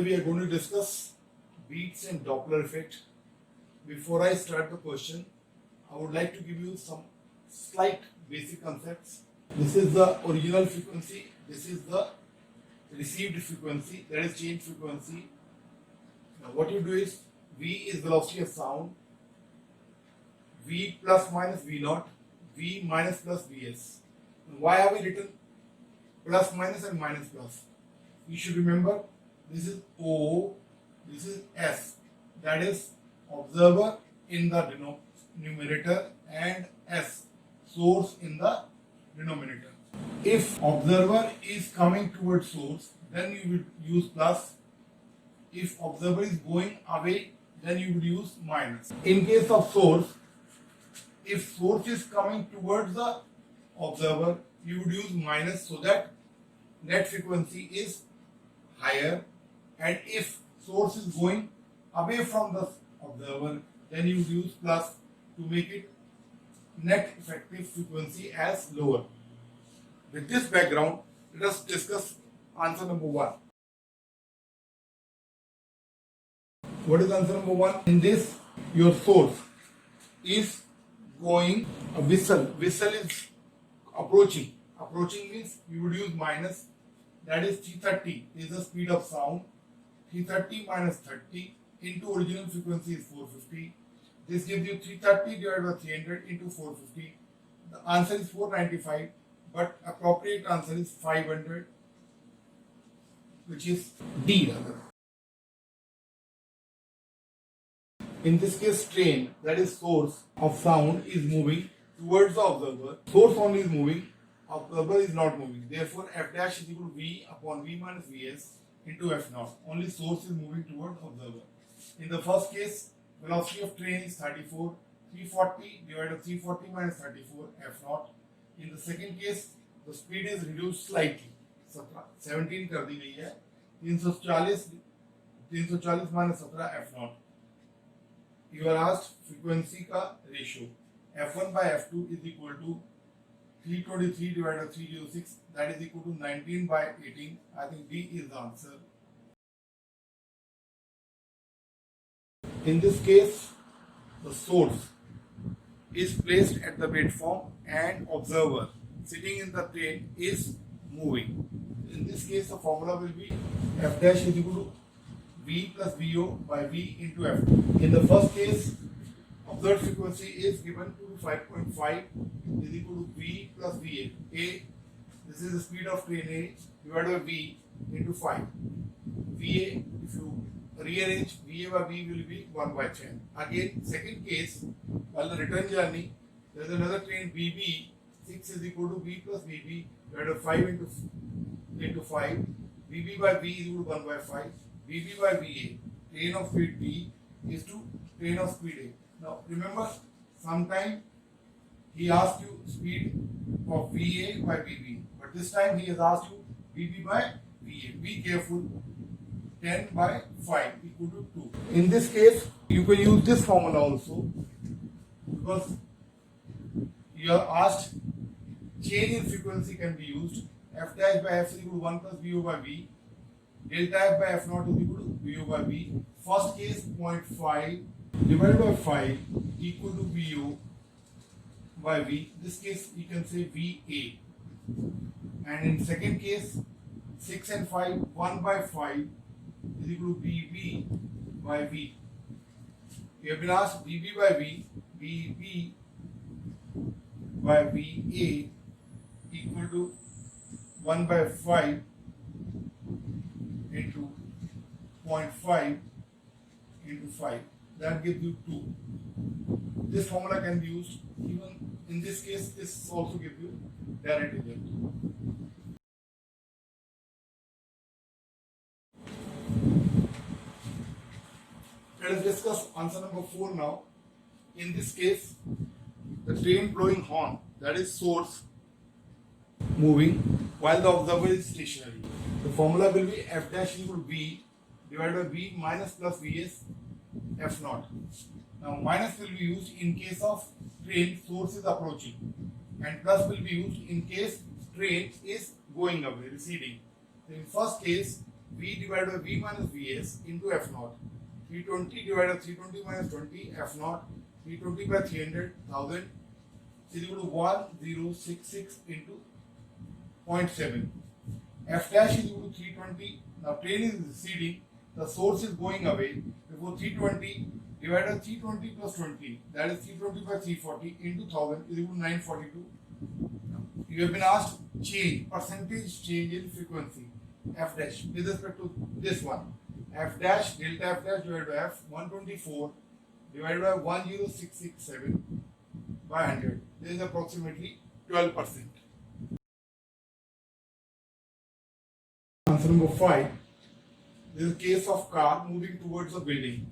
we are going to discuss beats and Doppler effect. Before I start the question, I would like to give you some slight basic concepts. This is the original frequency. This is the received frequency, that is change frequency. Now what you do is V is velocity of sound, V plus minus V naught, V minus plus Vs. Why have we written plus minus and minus plus? You should remember this is O, this is S, that is observer in the numerator and S, source in the denominator. If observer is coming towards source, then you will use plus. If observer is going away, then you would use minus. In case of source, if source is coming towards the observer, you would use minus so that net frequency is higher, and if source is going away from the observer, then you would use plus to make it net effective frequency as lower. With this background, let us discuss answer number 1. What is answer number 1? In this, your source is going a whistle. Whistle is approaching. Approaching means you would use minus. That is 330 is the speed of sound. 330 minus 30 into original frequency is 450. This gives you 330 divided by 300 into 450. The answer is 495, but appropriate answer is 500, which is D rather. In this case, train, that is source of sound, is moving towards the observer. Source only is moving, observer is not moving. Therefore, F dash is equal to V upon V minus Vs into F naught. Only source is moving towards observer. In the first case, velocity of train is 34. 340 divided by 340 minus 34 F naught. In the second case, the speed is reduced slightly. 17 कर दी गई है. 340 minus 17 F naught. You are asked frequency का ratio. F1 by F2 is equal to 323 divided by 306. That is equal to 19 by 18. I think D is the answer. In this case, the source is placed at the platform and observer sitting in the train is moving. In this case, the formula will be F dash is equal to V plus VO by V into F. In the first case, observed frequency is given to 5.5 is equal to V plus VA. A, this is the speed of train A divided by V into 5. VA, if you rearrange, VA by V will be 1 by 10. Again, second case, while the return journey, there is another train BB, 6 is equal to V plus VB divided by 5 into 5. VB by V is equal to 1 by 5. VB by VA, train of speed B is to train of speed A. Now remember, sometime he asked you speed of VA by VB, but this time he has asked you VB by VA. Be careful. 10 by 5 equal to 2. In this case, you can use this formula also, because you are asked change in frequency can be used. F dash by F is equal to 1 plus VO by V. Delta F by F naught is equal to VO by V. First case 0.5 divided by 5 equal to VO by V. This case you can say VA. And in second case, 6 and 5, 1 by 5 is equal to VB by V. We have been asked VB by V, VB by VA equal to 1 by 5 into 0.5 into 5. That gives you 2. This formula can be used. Even in this case, this also gives you direct result. Let us discuss answer number 4 now. In this case, the train blowing horn, that is source, moving while the observer is stationary. The formula will be F dash equal to V divided by V minus plus Vs F naught. Now minus will be used in case of train source is approaching, and plus will be used in case train is going away, receding. In first case, V divided by V minus Vs into F naught. 320 divided by 320 minus 20 F naught. 320 by 300,000 is equal to 1066 into 0.7. F dash is equal to 320. Now plane is receding. The source is going away. Therefore 320 divided by 320 plus 20, that is 320 by 340 into 1000 is equal to 942. You have been asked percentage change in frequency F dash with respect to this one. F dash delta F dash divided by F 124 divided by 10667 by 100. This is approximately 12%. Answer number 5. This is a case of car moving towards a building,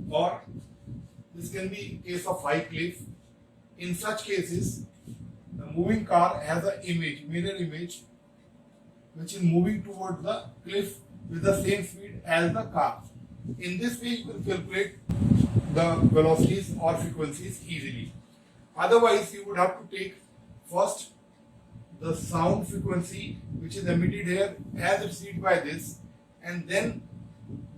or this can be case of high cliff. In such cases, the moving car has an image, mirror image, which is moving towards the cliff with the same speed as the car. In this way, you can calculate the velocities or frequencies easily. Otherwise, you would have to take first the sound frequency which is emitted here as received by this, and then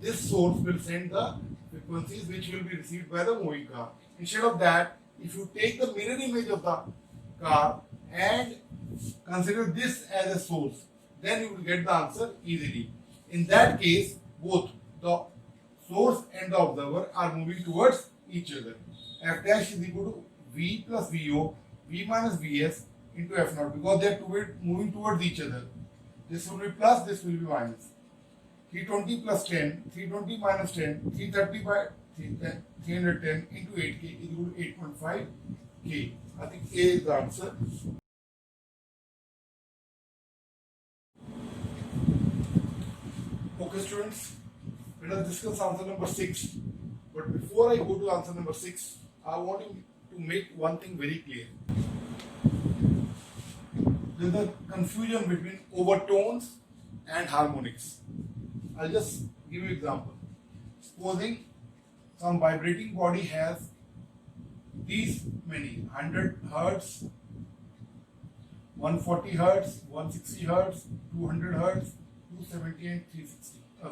this source will send the frequencies which will be received by the moving car. Instead of that, if you take the mirror image of the car and consider this as a source, then you will get the answer easily. In that case, both the source and the observer are moving towards each other. F dash is equal to V plus VO, V minus Vs into F naught, because they are moving towards each other. This will be plus, this will be minus. 320 plus 10, 320 minus 10, 330 by 310 into 8k is equal to 8.5 k. I think A is the answer. Okay, students, let us discuss answer number 6. But before I go to answer number 6, I want you to make one thing very clear. There is a confusion between overtones and harmonics. I'll just give you an example. Supposing some vibrating body has these many 100 Hertz, 140 Hertz, 160 Hertz, 200 Hertz, 270 and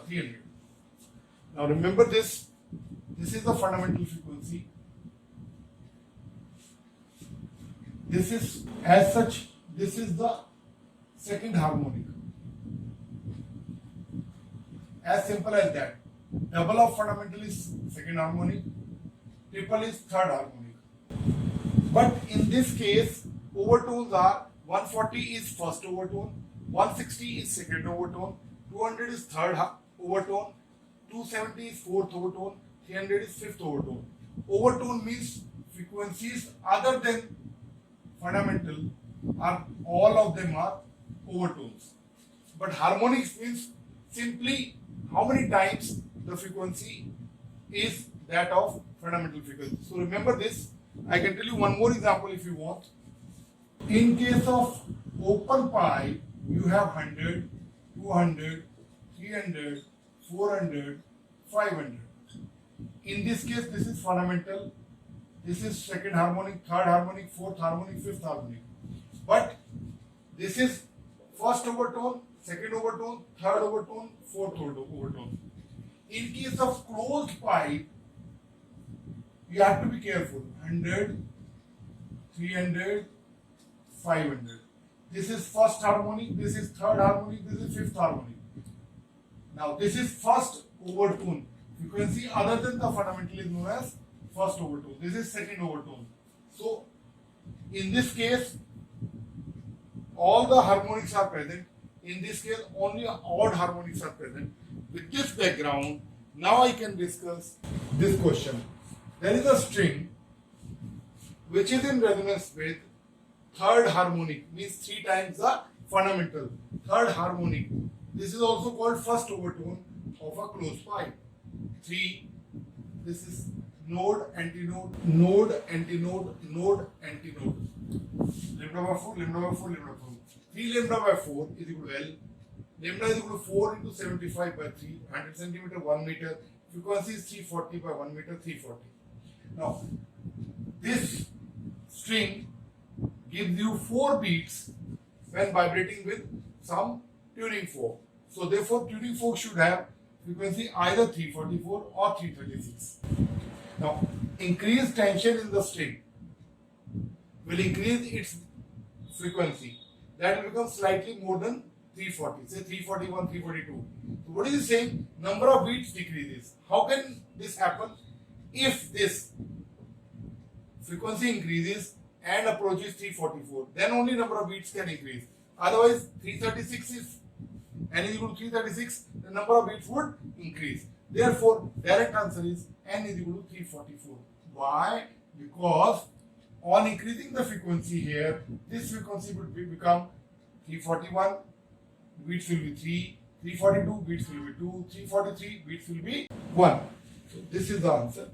300. Now remember this is the fundamental frequency. This is as such, this is the second harmonic. As simple as that. Double of fundamental is second harmonic, triple is third harmonic. But in this case, overtones are 140 is first overtone, 160 is second overtone, 200 is third overtone, 270 is fourth overtone, 300 is fifth overtone. Overtone means frequencies other than fundamental, are all of them are overtones. But harmonics means simply how many times the frequency is that of fundamental frequency. So remember this. I can tell you one more example if you want. In case of open pipe, you have 100, 200, 300, 400, 500. In this case, this is fundamental. This is second harmonic, third harmonic, fourth harmonic, fifth harmonic. But this is first overtone, second overtone, third overtone, fourth overtone. In case of closed pipe, you have to be careful. 100, 300, 500. This is first harmonic, this is third harmonic, this is fifth harmonic. Now this is first overtone. Frequency other than the fundamental is known as first overtone. This is second overtone. So in this case, all the harmonics are present. In this case, only odd harmonics are present. With this background, now I can discuss this question. There is a string which is in resonance with third harmonic, means 3 times the fundamental. Third harmonic. This is also called first overtone of a closed pipe. 3. This is node, antinode, node, antinode, node, antinode. Lambda by 4, lambda by 4, lambda by 4. 3 lambda by 4 is equal to L. Lambda is equal to 4 into 75 by 3, 100 centimeter, 1 meter. Frequency is 340 by 1 meter, 340. Now, this string gives you 4 beats when vibrating with some tuning fork. So therefore tuning fork should have frequency either 344 or 336. Now increased tension in the string will increase its frequency. That will become slightly more than 340, say 341, 342. So what is it saying? Number of beats decreases. How can this happen? If this frequency increases and approaches 344, then only number of beats can increase. Otherwise 336 is n is equal to 336, the number of beats would increase. Therefore direct answer is n is equal to 344. Why? Because on increasing the frequency here, this frequency would become 341, beats will be 3, 342, beats will be 2, 343, beats will be 1. So this is the answer.